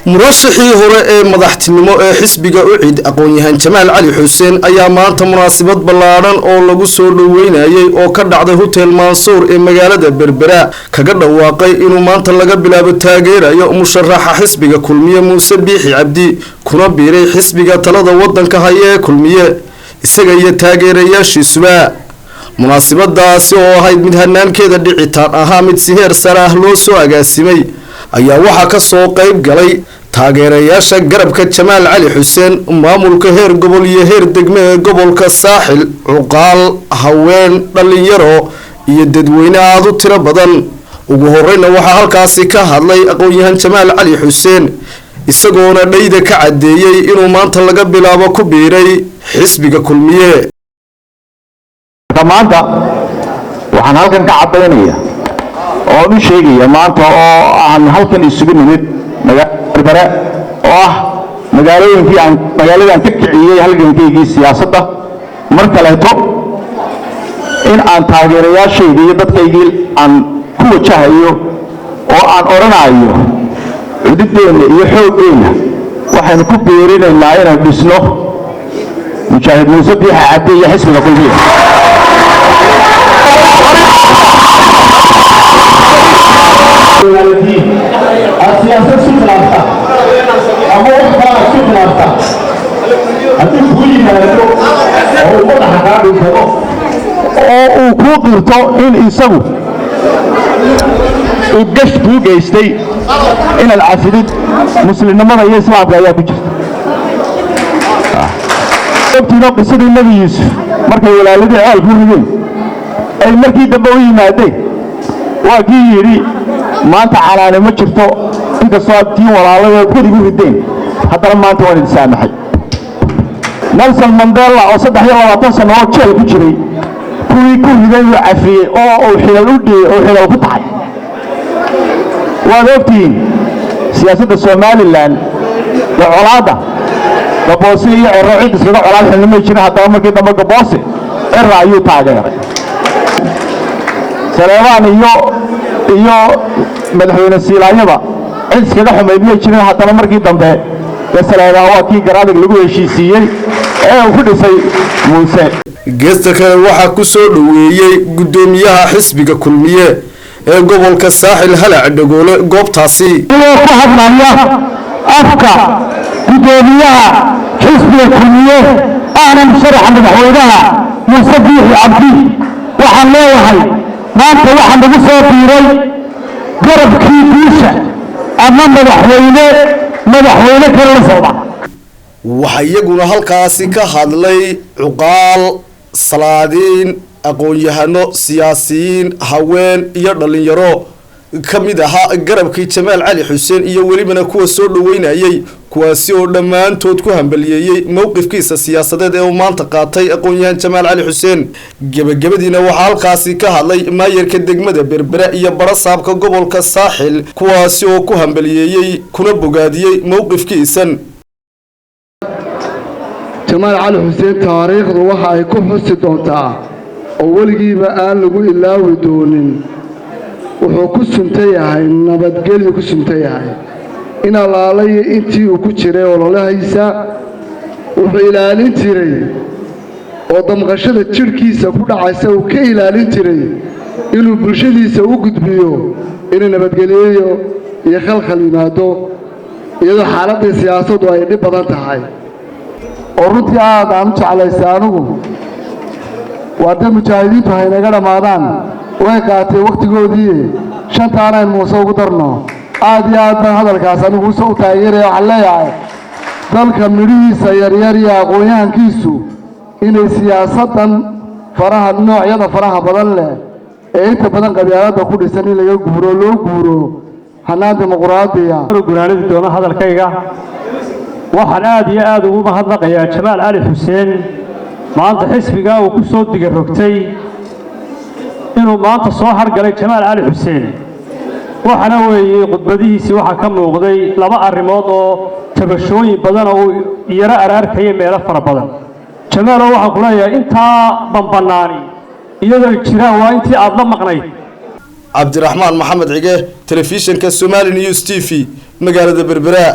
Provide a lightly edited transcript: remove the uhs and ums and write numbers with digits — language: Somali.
مرشحي هراء مدحتنمو حسبك أعيد أقونيهان جمال علي حسين أيا مانتا مناسبات بلاران أو لغو سو دووينايay oo ka dhacday hotel Mansour ee magaalada Berbera kaga dhawaaqay inuu maanta laga bilaabo taageerayo musharaxa xisbiga kulmiye Muuse Biixi Cabdi kuna biiray xisbiga talada wadanka haya kulmiye isaga iyo taageerayaashiisuba munaasabadaasi oo ahayd mid hanaankeeda dhicitaan ahaa mid si heer sare ah loo soo agaasimay ayaa waxa ka soo qayb galay taageerayaasha garabka Jamaal Cali Xuseen maamulka heer gobol iyo heer degme ee gobolka Saaxil Cuqaal haween dhalinyaro iyo dadweyne aad u tiro badan ugu horreeyna waxa halkaasi ka hadlay aqoonyahan Jamaal Cali Xuseen isagoona dhayda ka cadeeyay inuu maanta laga bilaabo ku biiray xisbiga kulmiye maanta waxaan halkan ka cadeynaya oo u sheegaya maanta oo aan halkan isugu nimid Berbera oo magaalooyinkii aan magaaladan ka kiciyay halgankeygii siyaasadda mar kaleeto in aan taageerayaashayda iyo dadkaygii aan ku wajahayo oo aan oranayo ciidadeena iyo xooggeena waxaan ku beerinaynaa inaan dhisno mujaahid Muuse Biixi Cabdi iyo xisbiga kulmiye السياسة سكنارتا أما أخبار سكنارتا هذه كل ما يدرو أو وضع حقابي كذا أو كوكرتو إن إسمو وقشت كوكيستي إن العفريت مسلم نمر يسمع بأيها بجر أبتنا قصة النبي يوسف مركي ولا لدي عال كوريين أي مركي دبوي مادي وكيري ما أنت على ما شفته إنت صادتين ولا الله كل يقول الدين حتى لما أنت وين تسامحي نلسون مانديلا أو صدق يلا وطنسا نوع شيء كجري كل ذي عفري أو حلالودي أو حلال قطعي وذوقتين سياسة الصومالي الآن العلاضة قبوسية الرعيد سيدا علاضة لما يجينا حتى لما كده ما قبوسي الرأيو تاجر سليمان iyo madaxweyne Siilaayaba iskaga xumeeyay jireen haddana markii dambe Saleemaan waa kii garaadig lagu heshiisiyay ee uu ku dhisay Muuse geesta kale waxa ku soo dhaweeyay gudoomiyaha xisbiga kulmiye ee gobolka Saaxil Halac Dhagoole goobtaasi oo ku hadlaya afka gudoomiyaha xisbiga kulmiye aanan sharax madaxweynaha Muuse Biixi Cabdi waxaan leeyahay maanta waxaan ugu soo biiray garabkii guusha ama madaxweyne kale la socda waxa iyaguna halkaasi ka hadlay Cuqaal salaadiin aqoon-yahano siyaasiyiin haween iyo dhalinyaro kamid ahaa garabkii Jamaal Cali Xuseen iyo welibana kuwa soo dhaweynayay kuwaasi oo dhamaantood ku hambalyeeyay mowqifkiisa siyaasadeed ee uu maanta qaatay aqoon-yahan Jamaal Cali Xuseen gabagabadiina waxa halkaasi ka hadlay maayarka degmada Berbera iyo barasaabka gobolka Saaxil kuwaasi oo ku hambalyeeyay kuna bogaadiyay mowqifkiisan Jamaal Cali Xuseen taariikhdu waxa ay ku xusi doontaa oo weligiiba aan lagu ilaawi doonin wuxuu ku suntay yahay nabadgelyo ku suntay yahay in allaalay intii uu ku jiray ololahaysa wuxuu ilaalin jiray oo damqashada jirkiisa ku dhacaysa uu ka ilaalin jiray inuu bulshadiisa u gudbiyo in nabadgelyo iyo khalkhal yimaado iyadoo xaaladda siyaasaddu ay dhib badan tahay oo runtii aad aan jeclaysaa anigu waa dad mujaahidiintu hay naga dhamaadaan way qaatay waqtigoodii shantaana in Muuse ugu darno aad iyo aad baan hadalkaas anigu soo taageeray waxaan leeyahay dalka midhiisa yaryar iyo aqoonyahankiisu inay siyaasadan faraha noocyada faraha badan leh ee inta badan qabyaaladda ku dhisan in laga guuro loo guuro hanaan dimuqraadiya guraanidi doona hadalkayga waxaan aad iyo aad ugu mahadnaqayaa Jamaal Cali Xuseen maanta xisbiga uu ku soo diga rogtay inuu maanta soo hargalay Jamaal Cali Xuseen waxana weeyay khudbadihiisii waxa ka muuqday laba arrimood oo tabashooyin badan oo yara araarkay meelo fara badan Jamaal waxa ku leeyahay inta banbanaani iyadoo jiraan waa intii aad la maqnayd Cabdiraxmaan Maxamed Cige telefishinka Somali News TV magaalada Berbera.